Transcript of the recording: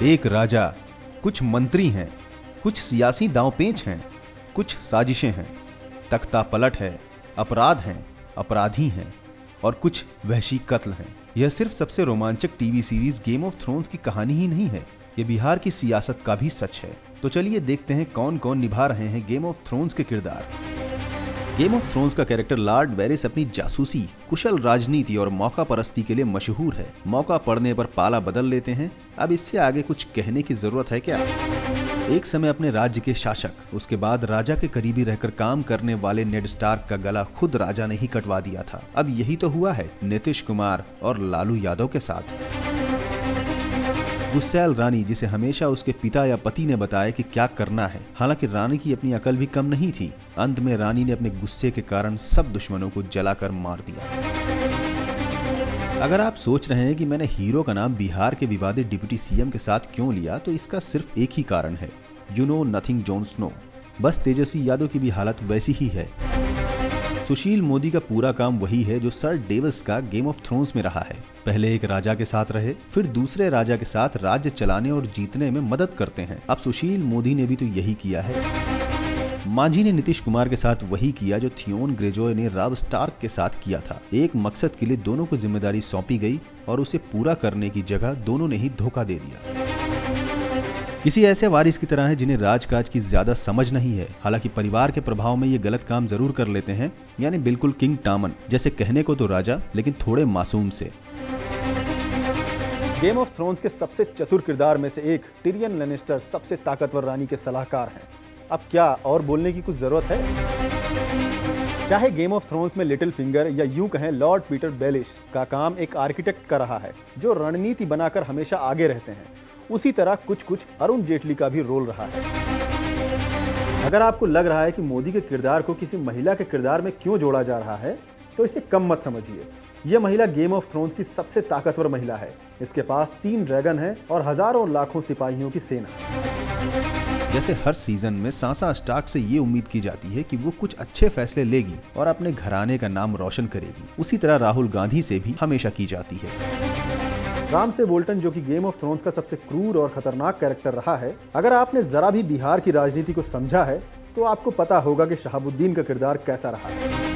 एक राजा, कुछ मंत्री हैं, कुछ सियासी दांवपेच हैं, कुछ साजिशें हैं, तख्ता पलट है, अपराध हैं, अपराधी हैं और कुछ वहशी कत्ल हैं। यह सिर्फ सबसे रोमांचक TV series game of thrones की कहानी ही नहीं है, ये बिहार की सियासत का भी सच है। तो चलिए देखते हैं कौन कौन निभा रहे हैं गेम ऑफ थ्रोन्स के किरदार। गेम ऑफ थ्रोन्स का कैरेक्टर लॉर्ड वेरिस अपनी जासूसी, कुशल राजनीति और मौका परस्ती के लिए मशहूर है। मौका पड़ने पर पाला बदल लेते हैं। अब इससे आगे कुछ कहने की जरूरत है क्या? एक समय अपने राज्य के शासक, उसके बाद राजा के करीबी रहकर काम करने वाले नेड स्टार्क का गला खुद राजा ने ही कटवा दिया था। अब यही तो हुआ है नीतीश कुमार और लालू यादव के साथ। गुस्सैल रानी, जिसे हमेशा उसके पिता या पति ने बताया कि क्या करना है, हालांकि रानी की अपनी अकल भी कम नहीं थी। अंत में रानी ने अपने गुस्से के कारण सब दुश्मनों को जलाकर मार दिया। अगर आप सोच रहे हैं कि मैंने हीरो का नाम बिहार के विवादित डिप्टी सीएम के साथ क्यों लिया, तो इसका सिर्फ एक ही कारण है, you know nothing Jon Snow. बस तेजस्वी यादव की भी हालत वैसी ही है। सुशील मोदी का पूरा काम वही है जो सर डेविस का गेम ऑफ थ्रोन्स में रहा है। पहले एक राजा के साथ रहे, फिर दूसरे राजा के साथ राज्य चलाने और जीतने में मदद करते हैं। अब सुशील मोदी ने भी तो यही किया है। मांझी ने नीतीश कुमार के साथ वही किया जो थियोन ग्रेजॉय ने रॉब स्टार्क के साथ किया था। एक मकसद के लिए दोनों को जिम्मेदारी सौंपी गई और उसे पूरा करने की जगह दोनों ने ही धोखा दे दिया। किसी ऐसे वारिस की तरह है जिन्हें राजकाज की ज्यादा समझ नहीं है, हालांकि परिवार के प्रभाव में ये गलत काम जरूर कर लेते हैं, यानी बिल्कुल किंग टामन जैसे, कहने को तो राजा लेकिन थोड़े मासूम से। गेम ऑफ थ्रोन्स के सबसे चतुर किरदार में से एक टिरियन लैनिस्टर सबसे ताकतवर रानी के सलाहकार हैं। अब क्या और बोलने की कुछ जरूरत है? चाहे गेम ऑफ थ्रोन्स में लिटिल फिंगर या यूं कहें लॉर्ड पीटर बेलिश का काम एक आर्किटेक्ट का रहा है जो रणनीति बनाकर हमेशा आगे रहते हैं, उसी तरह कुछ कुछ अरुण जेटली का भी रोल रहा है। अगर आपको लग रहा है कि मोदी के किरदार को किसी महिला के किरदार में क्यों जोड़ा जा रहा है, तो इसे कम मत समझिए। यह महिला गेम ऑफ थ्रोन्स की सबसे ताकतवर महिला है। इसके पास 3 ड्रैगन हैं और हजारों लाखों सिपाहियों की सेना। जैसे हर सीजन में सांसा स्टार्क से ये उम्मीद की जाती है कि वो कुछ अच्छे फैसले लेगी और अपने घराने का नाम रोशन करेगी, उसी तरह राहुल गांधी से भी हमेशा की जाती है। रामसे बोल्टन, जो कि गेम ऑफ थ्रोन्स का सबसे क्रूर और खतरनाक कैरेक्टर रहा है, अगर आपने जरा भी बिहार की राजनीति को समझा है तो आपको पता होगा कि शहाबुद्दीन का किरदार कैसा रहा है।